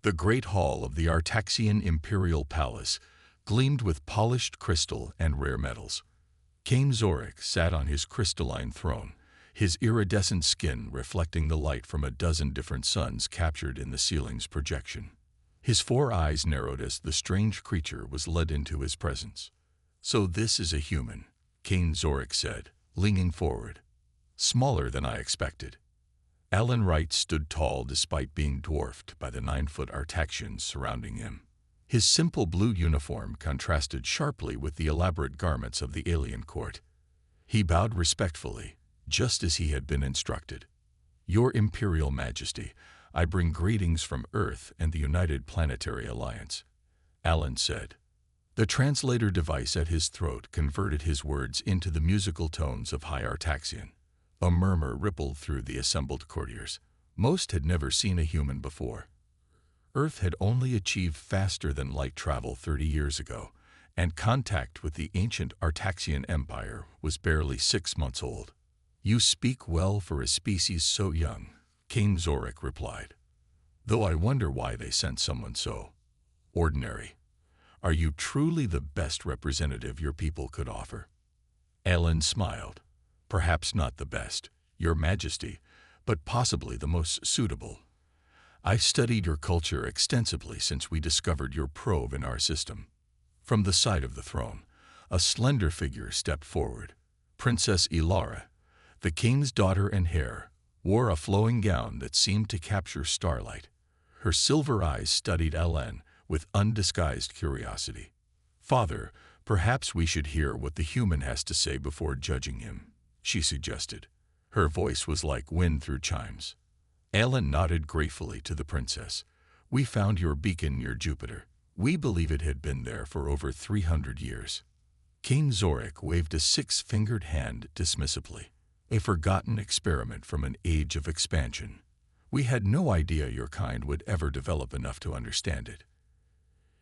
The great hall of the Artaxian imperial palace gleamed with polished crystal and rare metals. King Zorik sat on his crystalline throne, his iridescent skin reflecting the light from a dozen different suns captured in the ceiling's projection. His 4 eyes narrowed as the strange creature was led into his presence. "So this is a human," King Zorik said, leaning forward. "Smaller than I expected." Alan Wright stood tall despite being dwarfed by the 9-foot Artaxians surrounding him. His simple blue uniform contrasted sharply with the elaborate garments of the alien court. He bowed respectfully, just as he had been instructed. "Your Imperial Majesty, I bring greetings from Earth and the United Planetary Alliance," Alan said. The translator device at his throat converted his words into the musical tones of High Artaxian. A murmur rippled through the assembled courtiers. Most had never seen a human before. Earth had only achieved faster-than-light travel 30 years ago, and contact with the ancient Artaxian Empire was barely 6 months old. "You speak well for a species so young," King Zorik replied. "Though I wonder why they sent someone so ordinary. Are you truly the best representative your people could offer?" Alan smiled. "Perhaps not the best, Your Majesty, but possibly the most suitable. I've studied your culture extensively since we discovered your probe in our system." From the side of the throne, a slender figure stepped forward. Princess Ilara, the king's daughter and heir, wore a flowing gown that seemed to capture starlight. Her silver eyes studied Alan with undisguised curiosity. "Father, perhaps we should hear what the human has to say before judging him," she suggested. Her voice was like wind through chimes. Alan nodded gratefully to the princess. "We found your beacon near Jupiter. We believe it had been there for over 300 years. King Zorik waved a 6-fingered hand dismissively. "A forgotten experiment from an age of expansion. We had no idea your kind would ever develop enough to understand it."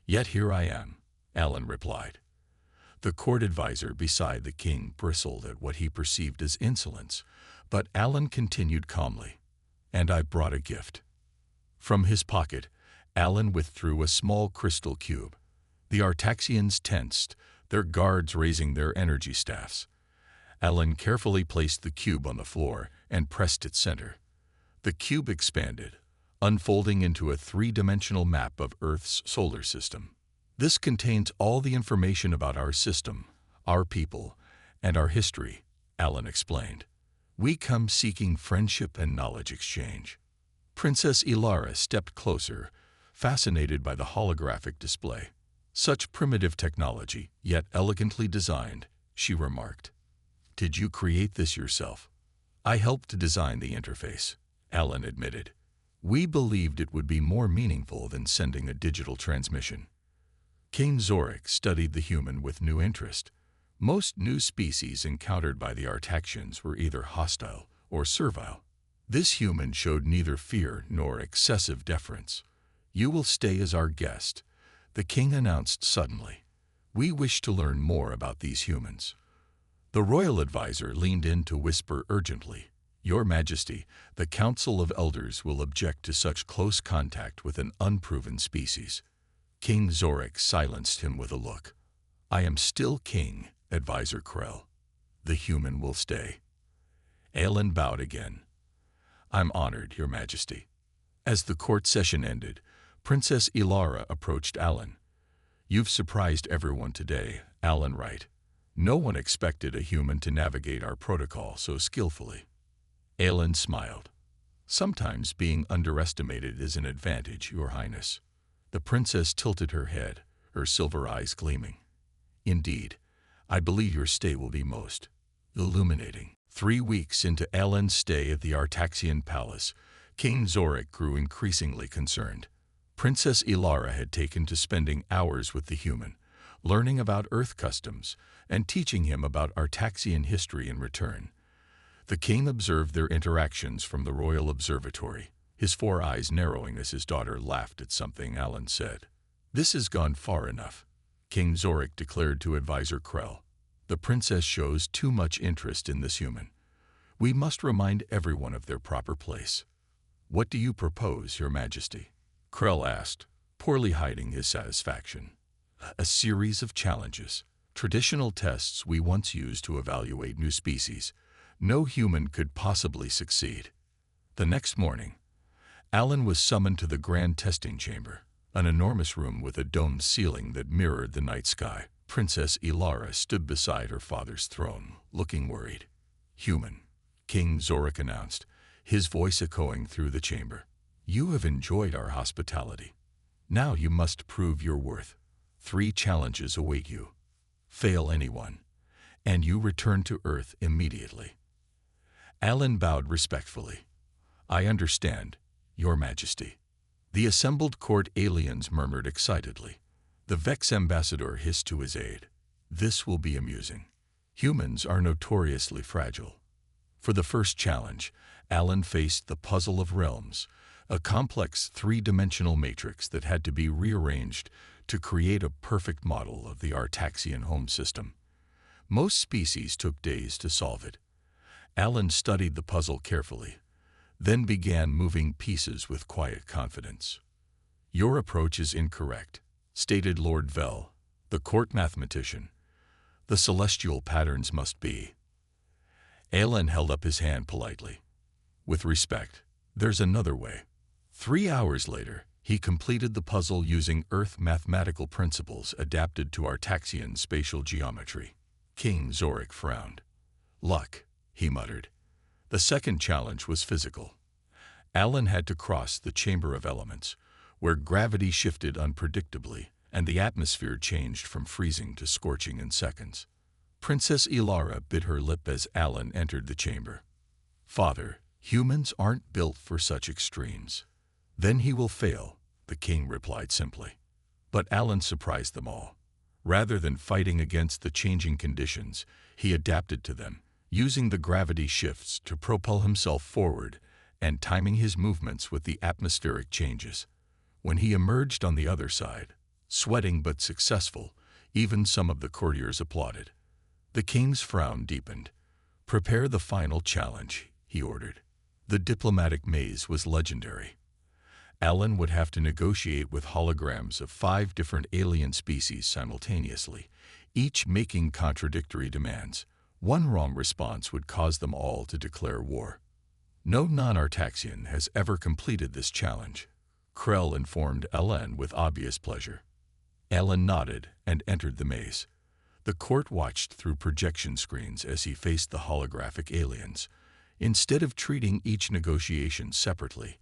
"Yet here I am," Alan replied. The court advisor beside the king bristled at what he perceived as insolence, but Alan continued calmly. "And I brought a gift." From his pocket, Alan withdrew a small crystal cube. The Artaxians tensed, their guards raising their energy staffs. Alan carefully placed the cube on the floor and pressed its center. The cube expanded, unfolding into a 3-dimensional map of Earth's solar system. "This contains all the information about our system, our people, and our history," Alan explained. "We come seeking friendship and knowledge exchange." Princess Ilara stepped closer, fascinated by the holographic display. "Such primitive technology, yet elegantly designed," she remarked. "Did you create this yourself?" "I helped design the interface," Alan admitted. "We believed it would be more meaningful than sending a digital transmission." King Zorik studied the human with new interest. Most new species encountered by the Artaxians were either hostile or servile. This human showed neither fear nor excessive deference. "You will stay as our guest," the king announced suddenly. "We wish to learn more about these humans." The royal advisor leaned in to whisper urgently, "Your Majesty, the Council of Elders will object to such close contact with an unproven species." King Zorik silenced him with a look. "I am still king, Advisor Krell. The human will stay." Alan bowed again. "I'm honored, Your Majesty." As the court session ended, Princess Ilara approached Alan. "You've surprised everyone today, Alan Wright. No one expected a human to navigate our protocol so skillfully." Alan smiled. "Sometimes being underestimated is an advantage, Your Highness." The princess tilted her head, her silver eyes gleaming. "Indeed, I believe your stay will be most illuminating." 3 weeks into Alan's stay at the Artaxian palace, King Zorik grew increasingly concerned. Princess Ilara had taken to spending hours with the human, learning about Earth customs and teaching him about Artaxian history in return. The king observed their interactions from the royal observatory, his 4 eyes narrowing as his daughter laughed at something Alan said. "This has gone far enough," King Zorik declared to Advisor Krell. "The princess shows too much interest in this human. We must remind everyone of their proper place." "What do you propose, Your Majesty?" Krell asked, poorly hiding his satisfaction. A series of challenges. Traditional tests we once used to evaluate new species. No human could possibly succeed. The next morning, Alan was summoned to the grand testing chamber, an enormous room with a domed ceiling that mirrored the night sky. Princess Ilara stood beside her father's throne, looking worried. Human, King Zorik announced, his voice echoing through the chamber. You have enjoyed our hospitality. Now you must prove your worth. 3 challenges await you. Fail anyone, and you return to Earth immediately. Alan bowed respectfully. I understand, Your Majesty. The assembled court aliens murmured excitedly. The Vex ambassador hissed to his aide. This will be amusing. Humans are notoriously fragile. For the first challenge, Alan faced the Puzzle of Realms, a complex 3-dimensional matrix that had to be rearranged to create a perfect model of the Artaxian home system. Most species took days to solve it. Alan studied the puzzle carefully, then began moving pieces with quiet confidence. Your approach is incorrect, stated Lord Vel, the court mathematician. The celestial patterns must be. Alan held up his hand politely. With respect, there's another way. 3 hours later, he completed the puzzle using Earth mathematical principles adapted to Artaxian spatial geometry. King Zorik frowned. Luck, he muttered. The second challenge was physical. Alan had to cross the Chamber of Elements, where gravity shifted unpredictably and the atmosphere changed from freezing to scorching in seconds. Princess Ilara bit her lip as Alan entered the chamber. Father, humans aren't built for such extremes. Then he will fail, the king replied simply. But Alan surprised them all. Rather than fighting against the changing conditions, he adapted to them, using the gravity shifts to propel himself forward and timing his movements with the atmospheric changes. When he emerged on the other side, sweating but successful, even some of the courtiers applauded. The king's frown deepened. Prepare the final challenge, he ordered. The diplomatic maze was legendary. Alan would have to negotiate with holograms of 5 different alien species simultaneously, each making contradictory demands. One wrong response would cause them all to declare war. No non-Artaxian has ever completed this challenge, Krell informed Alan with obvious pleasure. Alan nodded and entered the maze. The court watched through projection screens as he faced the holographic aliens. Instead of treating each negotiation separately,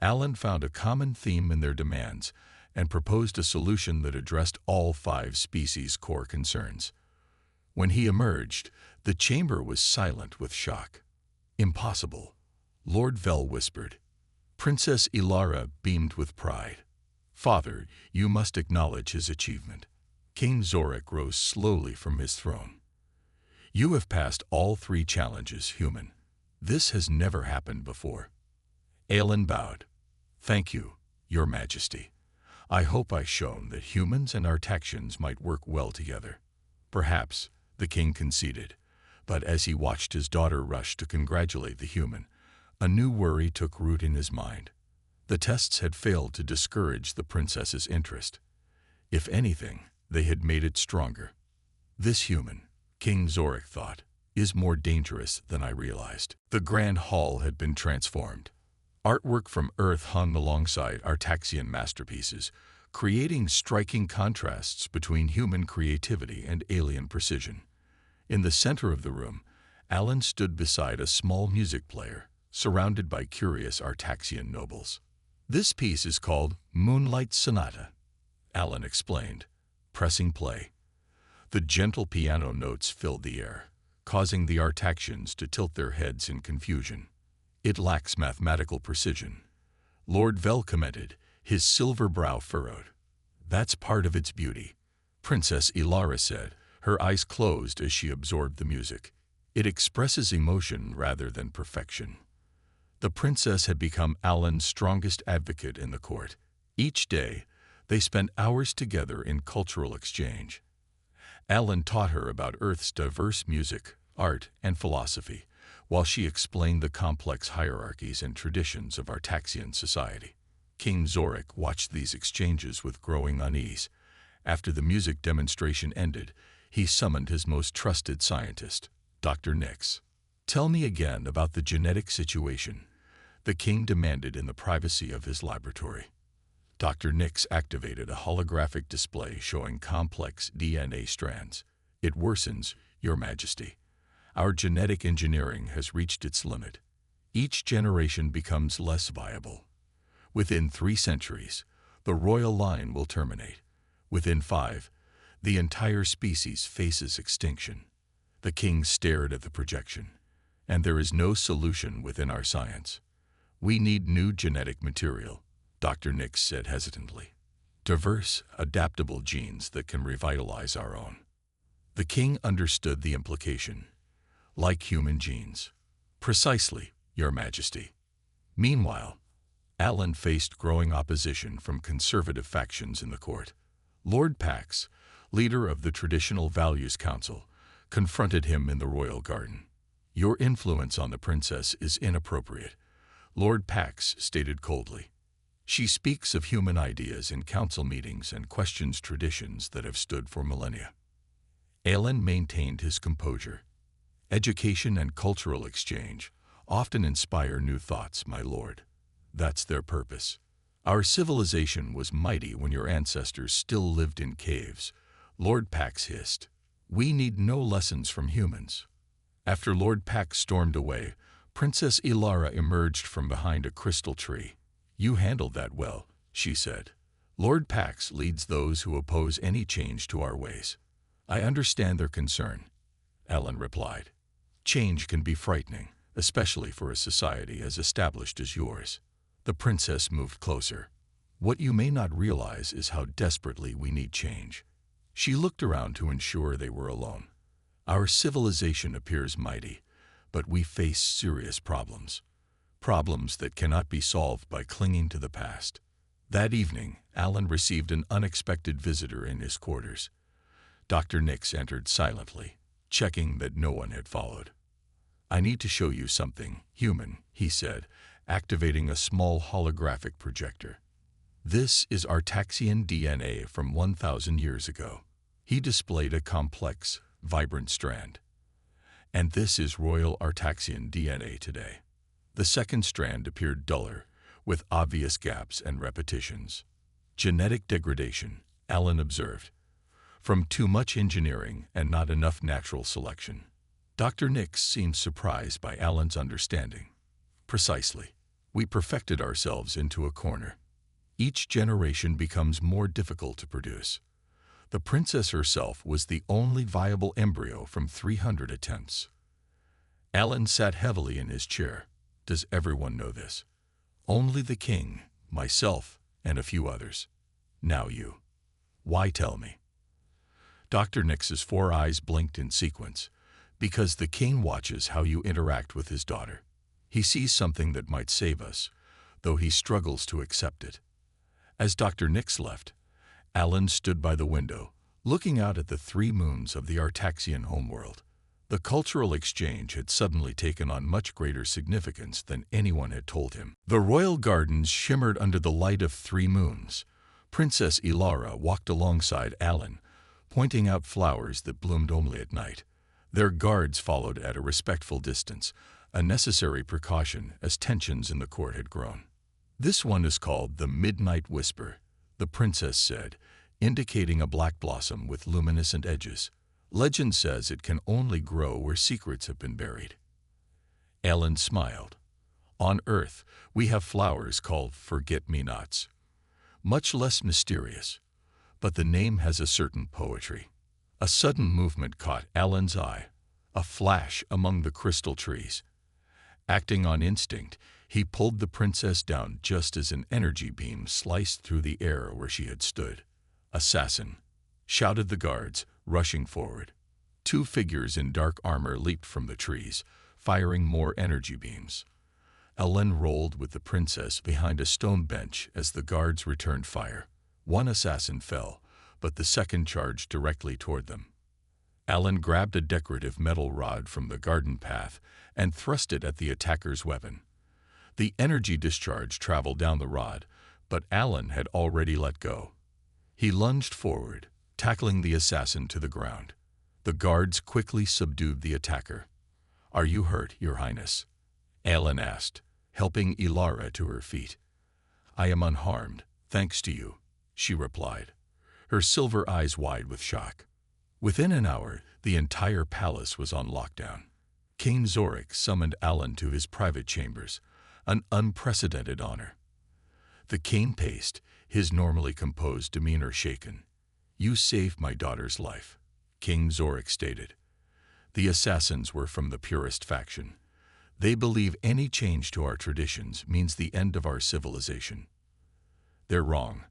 Alan found a common theme in their demands and proposed a solution that addressed all 5 species' core concerns. When he emerged, the chamber was silent with shock. Impossible, Lord Vel whispered. Princess Ilara beamed with pride. Father, you must acknowledge his achievement. King Zorik rose slowly from his throne. You have passed all 3 challenges, human. This has never happened before. Alan bowed. Thank you, Your Majesty. I hope I've shown that humans and Artaxians might work well together. Perhaps, the king conceded, but as he watched his daughter rush to congratulate the human, a new worry took root in his mind. The tests had failed to discourage the princess's interest. If anything, they had made it stronger. This human, King Zorik thought, is more dangerous than I realized. The grand hall had been transformed. Artwork from Earth hung alongside Artaxian masterpieces, creating striking contrasts between human creativity and alien precision. In the center of the room, Alan stood beside a small music player, surrounded by curious Artaxian nobles. This piece is called Moonlight Sonata, Alan explained, pressing play. The gentle piano notes filled the air, causing the Artaxians to tilt their heads in confusion. It lacks mathematical precision, Lord Vel commented, his silver brow furrowed. That's part of its beauty, Princess Ilara said, her eyes closed as she absorbed the music. It expresses emotion rather than perfection. The princess had become Alan's strongest advocate in the court. Each day, they spent hours together in cultural exchange. Alan taught her about Earth's diverse music, art, and philosophy, while she explained the complex hierarchies and traditions of Artaxian society. King Zorik watched these exchanges with growing unease. After the music demonstration ended, he summoned his most trusted scientist, Dr. Nix. "Tell me again about the genetic situation," the king demanded in the privacy of his laboratory. Dr. Nix activated a holographic display showing complex DNA strands. "It worsens, Your Majesty. Our genetic engineering has reached its limit. Each generation becomes less viable. Within 3 centuries, the royal line will terminate. Within 5, the entire species faces extinction." The king stared at the projection. "And there is no solution within our science. We need new genetic material," Dr. Nix said hesitantly. "Diverse, adaptable genes that can revitalize our own." The king understood the implication. "Like human genes." "Precisely, Your Majesty." Meanwhile, Alan faced growing opposition from conservative factions in the court. Lord Pax, leader of the Traditional Values Council, confronted him in the royal garden. "Your influence on the princess is inappropriate," Lord Pax stated coldly. "She speaks of human ideas in council meetings and questions traditions that have stood for millennia." Alan maintained his composure. "Education and cultural exchange often inspire new thoughts, my lord. That's their purpose. Our civilization was mighty when your ancestors still lived in caves," Lord Pax hissed. "We need no lessons from humans." After Lord Pax stormed away, Princess Ilara emerged from behind a crystal tree. "You handled that well," she said. "Lord Pax leads those who oppose any change to our ways." "I understand their concern," Alan replied. "Change can be frightening, especially for a society as established as yours." The princess moved closer. "What you may not realize is how desperately we need change." She looked around to ensure they were alone. "Our civilization appears mighty, but we face serious problems. Problems that cannot be solved by clinging to the past." That evening, Alan received an unexpected visitor in his quarters. Dr. Nix entered silently, checking that no one had followed. "I need to show you something human," he said, activating a small holographic projector. "This is Artaxian DNA from 1,000 years ago." He displayed a complex, vibrant strand. "And this is Royal Artaxian DNA today." The second strand appeared duller, with obvious gaps and repetitions. "Genetic degradation," Alan observed, "from too much engineering and not enough natural selection." Dr. Nix seemed surprised by Alan's understanding. "Precisely. We perfected ourselves into a corner. Each generation becomes more difficult to produce. The princess herself was the only viable embryo from 300 attempts." Alan sat heavily in his chair. "Does everyone know this?" "Only the king, myself, and a few others. Now you. Why tell me?" Dr. Nix's 4 eyes blinked in sequence. "Because the king watches how you interact with his daughter. He sees something that might save us, though he struggles to accept it." As Dr. Nix left, Alan stood by the window, looking out at the 3 moons of the Artaxian homeworld. The cultural exchange had suddenly taken on much greater significance than anyone had told him. The royal gardens shimmered under the light of 3 moons. Princess Ilara walked alongside Alan, pointing out flowers that bloomed only at night. Their guards followed at a respectful distance, a necessary precaution as tensions in the court had grown. "This one is called the Midnight Whisper," the princess said, indicating a black blossom with luminescent edges. "Legend says it can only grow where secrets have been buried." Alan smiled. "On Earth, we have flowers called forget-me-nots. Much less mysterious, but the name has a certain poetry." A sudden movement caught Alan's eye, a flash among the crystal trees. Acting on instinct, he pulled the princess down just as an energy beam sliced through the air where she had stood. "Assassin!" shouted the guards, rushing forward. 2 figures in dark armor leaped from the trees, firing more energy beams. Alan rolled with the princess behind a stone bench as the guards returned fire. 1 assassin fell, but the second charged directly toward them. Alan grabbed a decorative metal rod from the garden path and thrust it at the attacker's weapon. The energy discharge traveled down the rod, But Alan had already let go. He lunged forward, tackling the assassin to the ground. The guards quickly subdued the attacker. "Are you hurt, Your Highness?" Alan asked, helping Ilara to her feet. "I am unharmed, thanks to you," she replied, her silver eyes wide with shock. Within an hour, the entire palace was on lockdown. King Zorik summoned Alan to his private chambers, an unprecedented honor. The king paced, his normally composed demeanor shaken. "You saved my daughter's life," King Zorik stated. "The assassins were from the purest faction. They believe any change to our traditions means the end of our civilization." "They're wrong,"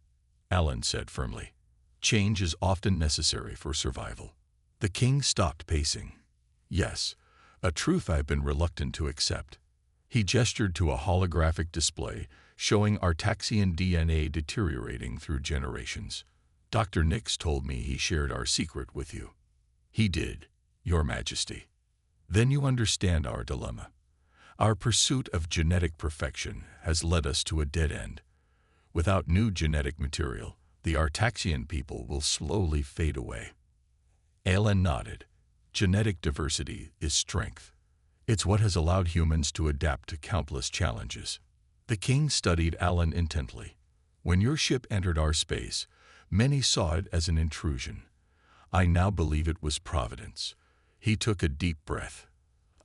Alan said firmly. "Change is often necessary for survival." The king stopped pacing. "Yes, a truth I've been reluctant to accept." He gestured to a holographic display showing Artaxian DNA deteriorating through generations. "Dr. Nix told me he shared our secret with you." "He did, Your Majesty." "Then you understand our dilemma. Our pursuit of genetic perfection has led us to a dead end. Without new genetic material, the Artaxian people will slowly fade away." Alan nodded. "Genetic diversity is strength. It's what has allowed humans to adapt to countless challenges." The king studied Alan intently. "When your ship entered our space, many saw it as an intrusion. I now believe it was providence." He took a deep breath.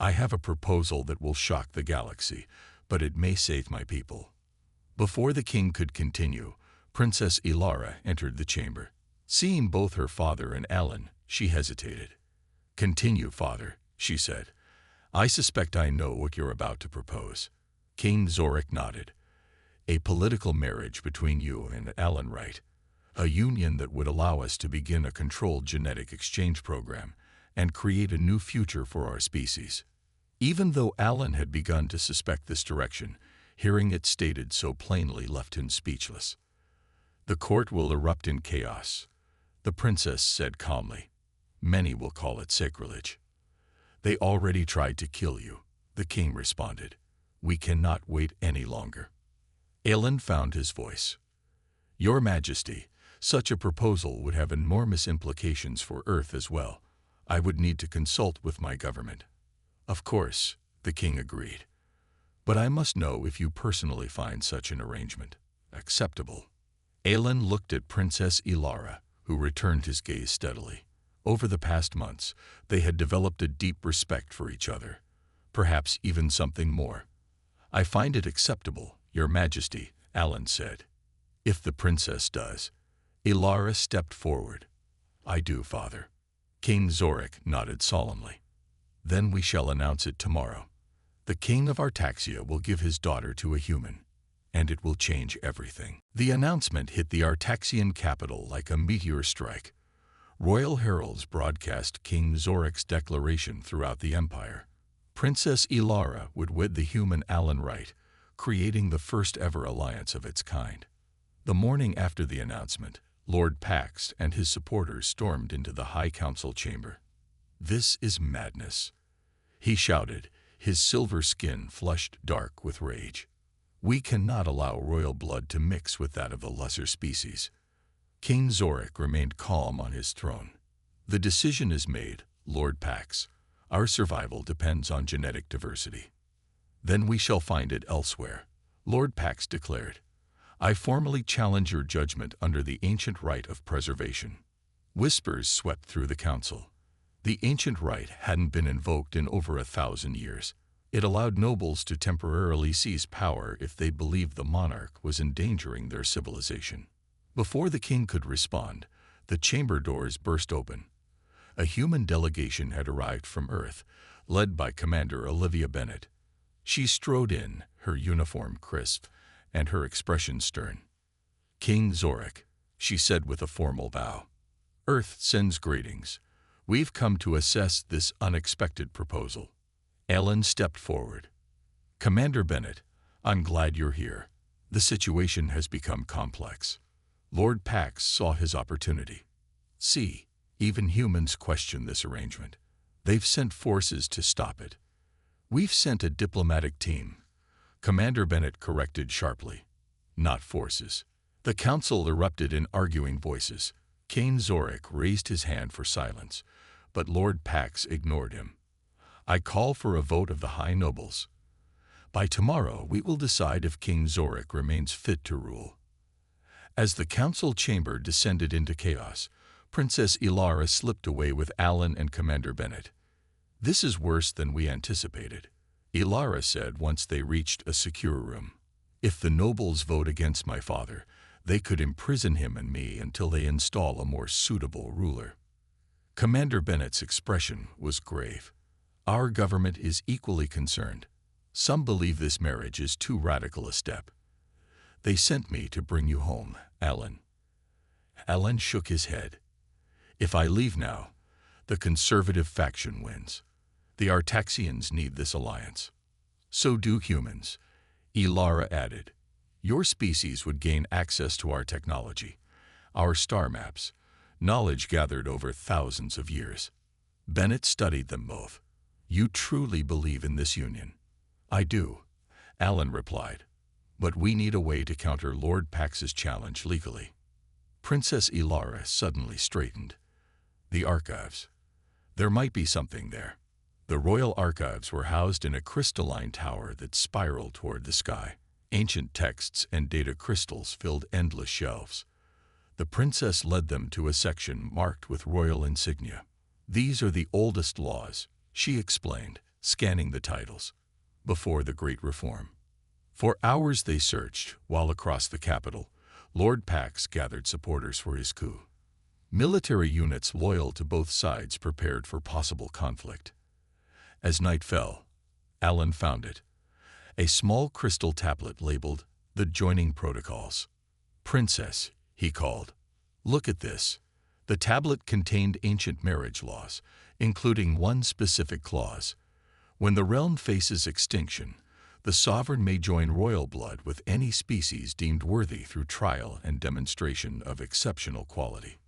"I have a proposal that will shock the galaxy, but it may save my people." Before the king could continue, Princess Ilara entered the chamber. Seeing both her father and Alan, she hesitated. "Continue, father," she said. "I suspect I know what you're about to propose." King Zorik nodded. "A political marriage between you and Alan Wright. A union that would allow us to begin a controlled genetic exchange program and create a new future for our species." Even though Alan had begun to suspect this direction, hearing it stated so plainly left him speechless. "The court will erupt in chaos," the princess said calmly. "Many will call it sacrilege." "They already tried to kill you," the king responded. "We cannot wait any longer." Alan found his voice. "Your Majesty, such a proposal would have enormous implications for Earth as well. I would need to consult with my government." "Of course," the king agreed. "But I must know if you personally find such an arrangement acceptable." Alan looked at Princess Ilara, who returned his gaze steadily. Over the past months, they had developed a deep respect for each other, perhaps even something more. "I find it acceptable, Your Majesty," Alan said. "If the princess does." Ilara stepped forward. "I do, father." King Zorik nodded solemnly. "Then we shall announce it tomorrow. The king of Artaxia will give his daughter to a human, and it will change everything." The announcement hit the Artaxian capital like a meteor strike. Royal heralds broadcast King Zorik's declaration throughout the empire. Princess Ilara would wed the human Alan Wright, creating the first-ever alliance of its kind. The morning after the announcement, Lord Pax and his supporters stormed into the High Council chamber. "This is madness," he shouted, his silver skin flushed dark with rage. "We cannot allow royal blood to mix with that of the lesser species." King Zorik remained calm on his throne. "The decision is made, Lord Pax. Our survival depends on genetic diversity." "Then we shall find it elsewhere," Lord Pax declared. "I formally challenge your judgment under the ancient right of preservation." Whispers swept through the council. The ancient right hadn't been invoked in over 1,000 years. It allowed nobles to temporarily seize power if they believed the monarch was endangering their civilization. Before the king could respond, the chamber doors burst open. A human delegation had arrived from Earth, led by Commander Olivia Bennett. She strode in, her uniform crisp, and her expression stern. "King Zorik," she said with a formal bow. "Earth sends greetings. We've come to assess this unexpected proposal." Alan stepped forward. "Commander Bennett, I'm glad you're here. The situation has become complex." Lord Pax saw his opportunity. "See, even humans question this arrangement. They've sent forces to stop it." "We've sent a diplomatic team," Commander Bennett corrected sharply. not forces. The council erupted in arguing voices. King Zorik raised his hand for silence, but Lord Pax ignored him. I call for a vote of the High Nobles. By tomorrow we will decide if King Zorik remains fit to rule. As the council chamber descended into chaos, Princess Ilara slipped away with Alan and Commander Bennett. "This is worse than we anticipated," Ilara said once they reached a secure room. "If the nobles vote against my father, they could imprison him and me until they install a more suitable ruler." Commander Bennett's expression was grave. "Our government is equally concerned. Some believe this marriage is too radical a step. They sent me to bring you home, Alan." Alan shook his head. "If I leave now, the conservative faction wins. The Artaxians need this alliance. So do humans," Ilara added. "Your species would gain access to our technology, our star maps, knowledge gathered over thousands of years." Bennett studied them both. "You truly believe in this union?" "I do," Alan replied. "But we need a way to counter Lord Pax's challenge legally." Princess Ilara suddenly straightened. "The archives. There might be something there." The royal archives were housed in a crystalline tower that spiraled toward the sky. Ancient texts and data crystals filled endless shelves. The princess led them to a section marked with royal insignia. "These are the oldest laws," she explained, scanning the titles, "before the Great Reform." For hours they searched, while across the capital, Lord Pax gathered supporters for his coup. Military units loyal to both sides prepared for possible conflict. As night fell, Alan found it. A small crystal tablet labeled "The Joining Protocols." "Princess," he called, "look at this." The tablet contained ancient marriage laws, including one specific clause. When the realm faces extinction, the sovereign may join royal blood with any species deemed worthy through trial and demonstration of exceptional quality.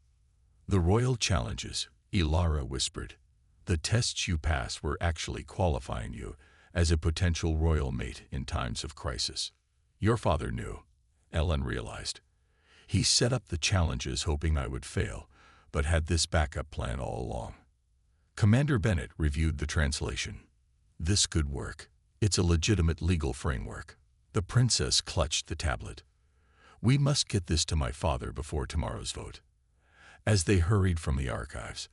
"The royal challenges," Ilara whispered. "The tests you pass were actually qualifying you as a potential royal mate in times of crisis." "Your father knew," Ellen realized. "He set up the challenges hoping I would fail, but had this backup plan all along." Commander Bennett reviewed the translation. "This could work. It's a legitimate legal framework." The princess clutched the tablet. "We must get this to my father before tomorrow's vote." As they hurried from the archives,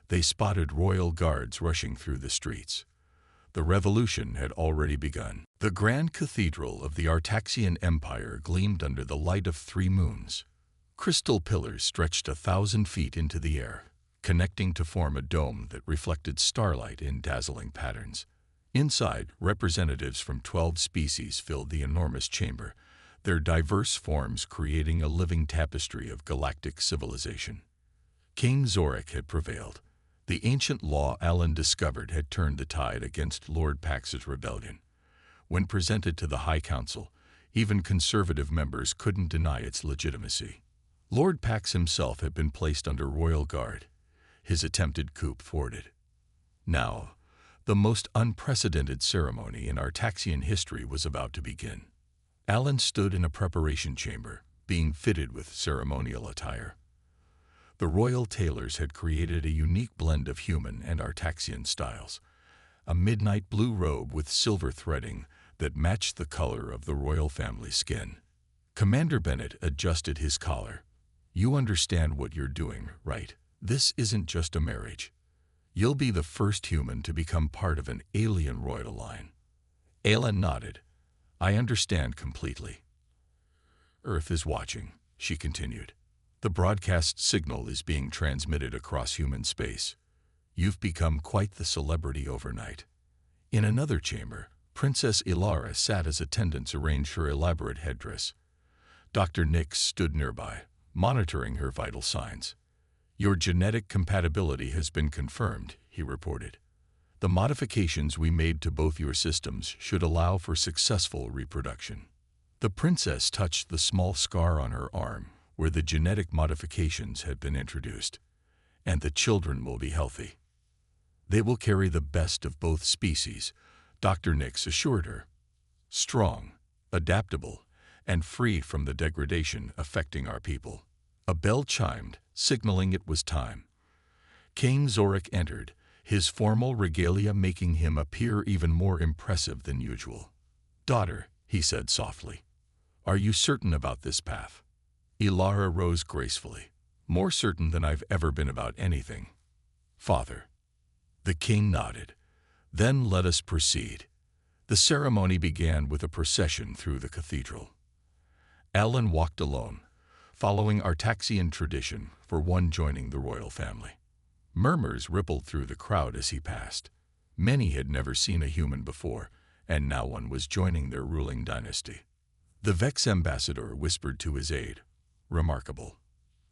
they spotted royal guards rushing through the streets. The revolution had already begun. The grand cathedral of the Artaxian Empire gleamed under the light of 3 moons. Crystal pillars stretched 1,000 feet into the air, connecting to form a dome that reflected starlight in dazzling patterns. Inside, representatives from 12 species filled the enormous chamber, their diverse forms creating a living tapestry of galactic civilization. King Zorik had prevailed. The ancient law Alan discovered had turned the tide against Lord Pax's rebellion. When presented to the High Council, even conservative members couldn't deny its legitimacy. Lord Pax himself had been placed under royal guard, his attempted coup thwarted. Now, the most unprecedented ceremony in Artaxian history was about to begin. Alan stood in a preparation chamber, being fitted with ceremonial attire. The royal tailors had created a unique blend of human and Artaxian styles, a midnight blue robe with silver threading that matched the color of the royal family's skin. Commander Bennett adjusted his collar. "You understand what you're doing, right? This isn't just a marriage. You'll be the first human to become part of an alien royal line." Alan nodded. "I understand completely." "Earth is watching," she continued. "The broadcast signal is being transmitted across human space. You've become quite the celebrity overnight." In another chamber, Princess Ilara sat as attendants arranged her elaborate headdress. Dr. Nix stood nearby, monitoring her vital signs. "Your genetic compatibility has been confirmed," he reported. "The modifications we made to both your systems should allow for successful reproduction." The princess touched the small scar on her arm where the genetic modifications had been introduced. "And the children will be healthy. They will carry the best of both species," Dr. Nix assured her. "Strong, adaptable, and free from the degradation affecting our people. A bell chimed, signaling it was time. King Zorik entered, his formal regalia making him appear even more impressive than usual. "Daughter," he said softly, "are you certain about this path?" Ilara rose gracefully. "More certain than I've ever been about anything, Father." The king nodded. "Then let us proceed." The ceremony began with a procession through the cathedral. Alan walked alone, following Artaxian tradition for one joining the royal family. Murmurs rippled through the crowd as he passed. Many had never seen a human before, and now one was joining their ruling dynasty. The Vex ambassador whispered to his aide, "Remarkable.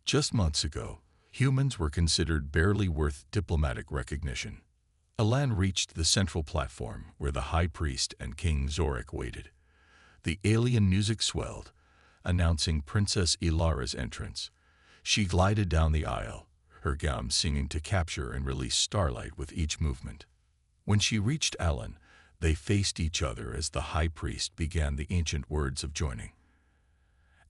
Just months ago, humans were considered barely worth diplomatic recognition." Alan reached the central platform where the high priest and King Zorik waited. The alien music swelled, announcing Princess Ilara's entrance. She glided down the aisle, her gown singing to capture and release starlight with each movement. When she reached Alan, they faced each other as the high priest began the ancient words of joining.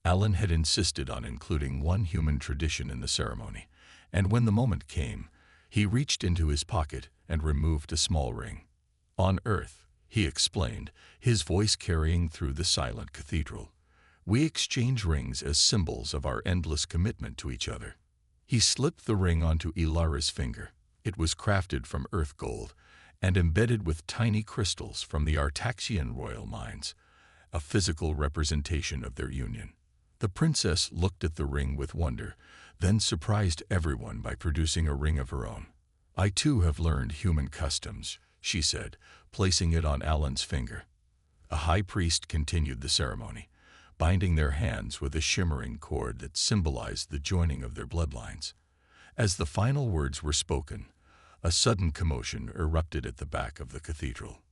Alan had insisted on including one human tradition in the ceremony, and when the moment came, he reached into his pocket and removed a small ring. "On Earth," he explained, his voice carrying through the silent cathedral, "we exchange rings as symbols of our endless commitment to each other." He slipped the ring onto Ilara's finger. It was crafted from earth gold and embedded with tiny crystals from the Artaxian royal mines, a physical representation of their union. The princess looked at the ring with wonder, then surprised everyone by producing a ring of her own. "I too have learned human customs," she said, placing it on Alan's finger. A high priest continued the ceremony, binding their hands with a shimmering cord that symbolized the joining of their bloodlines. As the final words were spoken, a sudden commotion erupted at the back of the cathedral.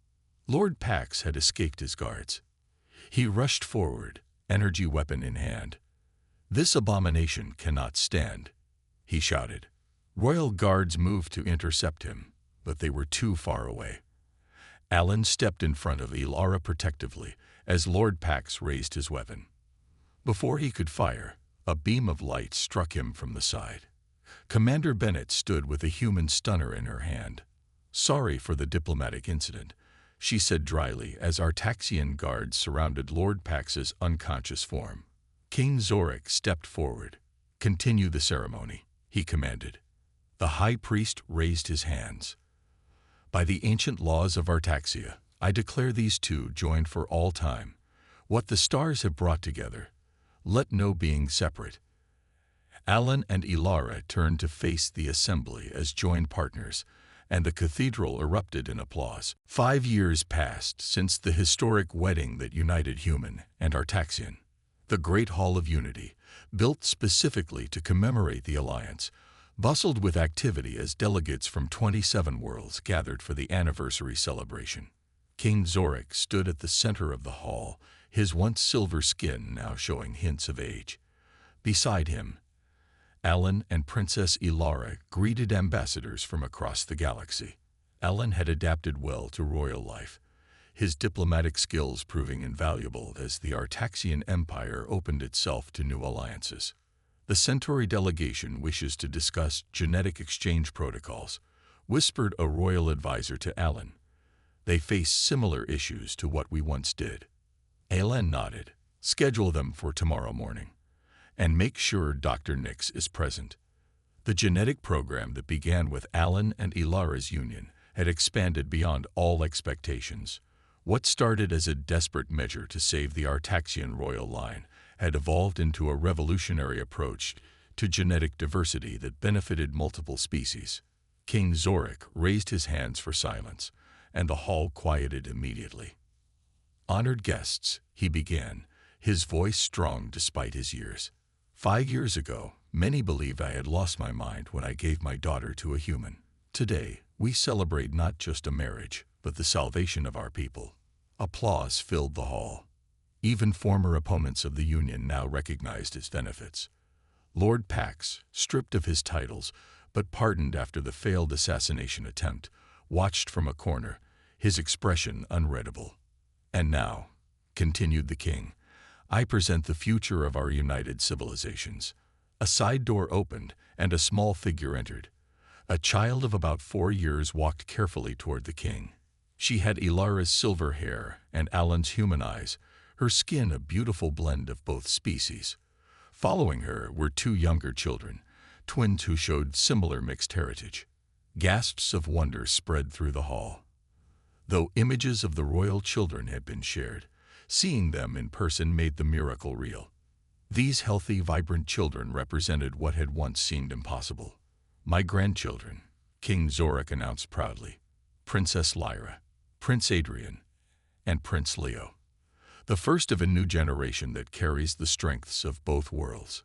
Lord Pax had escaped his guards. He rushed forward, energy weapon in hand. "This abomination cannot stand," he shouted. Royal guards moved to intercept him, but they were too far away. Alan stepped in front of Ilara protectively as Lord Pax raised his weapon. Before he could fire, a beam of light struck him from the side. Commander Bennett stood with a human stunner in her hand. "Sorry for the diplomatic incident," she said dryly as Artaxian guards surrounded Lord Pax's unconscious form. King Zorik stepped forward. "Continue the ceremony," he commanded. The high priest raised his hands. "By the ancient laws of Artaxia, I declare these two joined for all time. What the stars have brought together, let no being separate." Alan and Ilara turned to face the assembly as joined partners, and the cathedral erupted in applause. 5 years passed since the historic wedding that united human and Artaxian. The Great Hall of Unity, built specifically to commemorate the alliance, bustled with activity as delegates from 27 worlds gathered for the anniversary celebration. King Zorik stood at the center of the hall, his once silver skin now showing hints of age. Beside him, Alan and Princess Ilara greeted ambassadors from across the galaxy. Alan had adapted well to royal life, his diplomatic skills proving invaluable as the Artaxian Empire opened itself to new alliances. "The Centauri delegation wishes to discuss genetic exchange protocols," whispered a royal advisor to Alan. "They face similar issues to what we once did." Alan nodded. "Schedule them for tomorrow morning. And make sure Dr. Nix is present." The genetic program that began with Alan and Ilara's union had expanded beyond all expectations. What started as a desperate measure to save the Artaxian royal line had evolved into a revolutionary approach to genetic diversity that benefited multiple species. King Zorik raised his hands for silence, and the hall quieted immediately. "Honored guests," he began, his voice strong despite his years. 5 years ago, many believed I had lost my mind when I gave my daughter to a human. Today, we celebrate not just a marriage, but the salvation of our people." Applause filled the hall. Even former opponents of the union now recognized its benefits. Lord Pax, stripped of his titles, but pardoned after the failed assassination attempt, watched from a corner, his expression unreadable. "And now," continued the king, I present the future of our united civilizations." A side door opened, and a small figure entered. A child of about 4 years walked carefully toward the king. She had Ilara's silver hair and Alan's human eyes, her skin a beautiful blend of both species. Following her were 2 younger children, twins who showed similar mixed heritage. Gasps of wonder spread through the hall. Though images of the royal children had been shared, seeing them in person made the miracle real. These healthy, vibrant children represented what had once seemed impossible. "My grandchildren," King Zorik announced proudly. "Princess Lyra, Prince Adrian, and Prince Leo. The first of a new generation that carries the strengths of both worlds."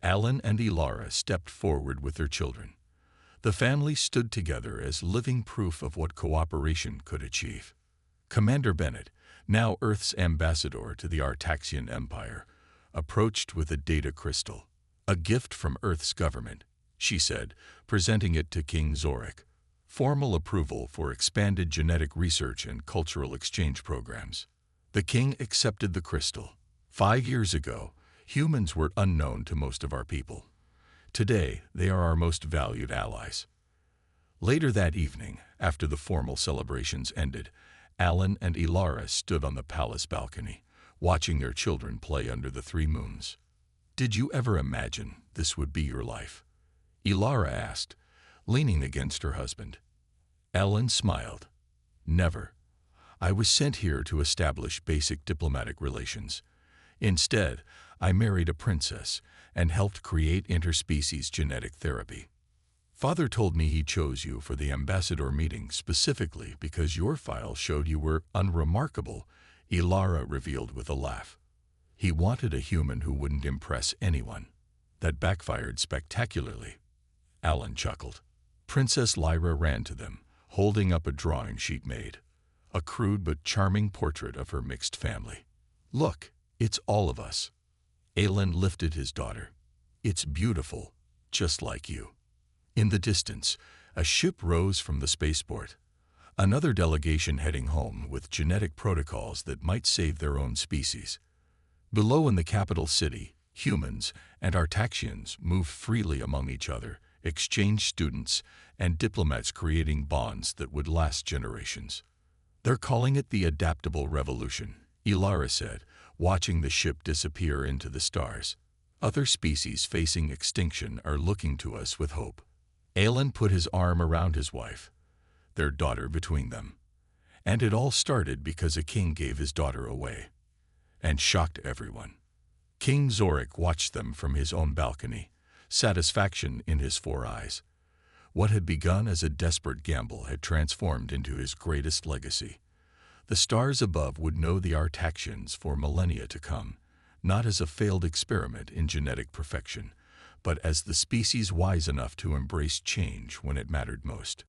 Alan and Ilara stepped forward with their children. The family stood together as living proof of what cooperation could achieve. Commander Bennett, now Earth's ambassador to the Artaxian Empire, approached with a data crystal. "A gift from Earth's government," she said, presenting it to King Zorik. "Formal approval for expanded genetic research and cultural exchange programs." The king accepted the crystal. 5 years ago, humans were unknown to most of our people. Today, they are our most valued allies. Later that evening, after the formal celebrations ended, Alan and Ilara stood on the palace balcony, watching their children play under the 3 moons. "Did you ever imagine this would be your life?" Ilara asked, leaning against her husband. Alan smiled. "Never. I was sent here to establish basic diplomatic relations. Instead, I married a princess and helped create interspecies genetic therapy. Father told me he chose you for the ambassador meeting specifically because your file showed you were unremarkable," Ilara revealed with a laugh. "He wanted a human who wouldn't impress anyone. That backfired spectacularly." Alan chuckled. Princess Lyra ran to them, holding up a drawing she'd made. A crude but charming portrait of her mixed family. "Look, it's all of us." Alan lifted his daughter. "It's beautiful, just like you." In the distance, a ship rose from the spaceport. Another delegation heading home with genetic protocols that might save their own species. Below in the capital city, humans and Artaxians moved freely among each other, exchanged students, and diplomats creating bonds that would last generations. "They're calling it the adaptable revolution," Ilara said, watching the ship disappear into the stars. "Other species facing extinction are looking to us with hope." Alan put his arm around his wife, their daughter between them. And it all started because a king gave his daughter away. And shocked everyone. King Zorik watched them from his own balcony, satisfaction in his 4 eyes. What had begun as a desperate gamble had transformed into his greatest legacy. The stars above would know the Artaxians for millennia to come, not as a failed experiment in genetic perfection, but as the species wise enough to embrace change when it mattered most.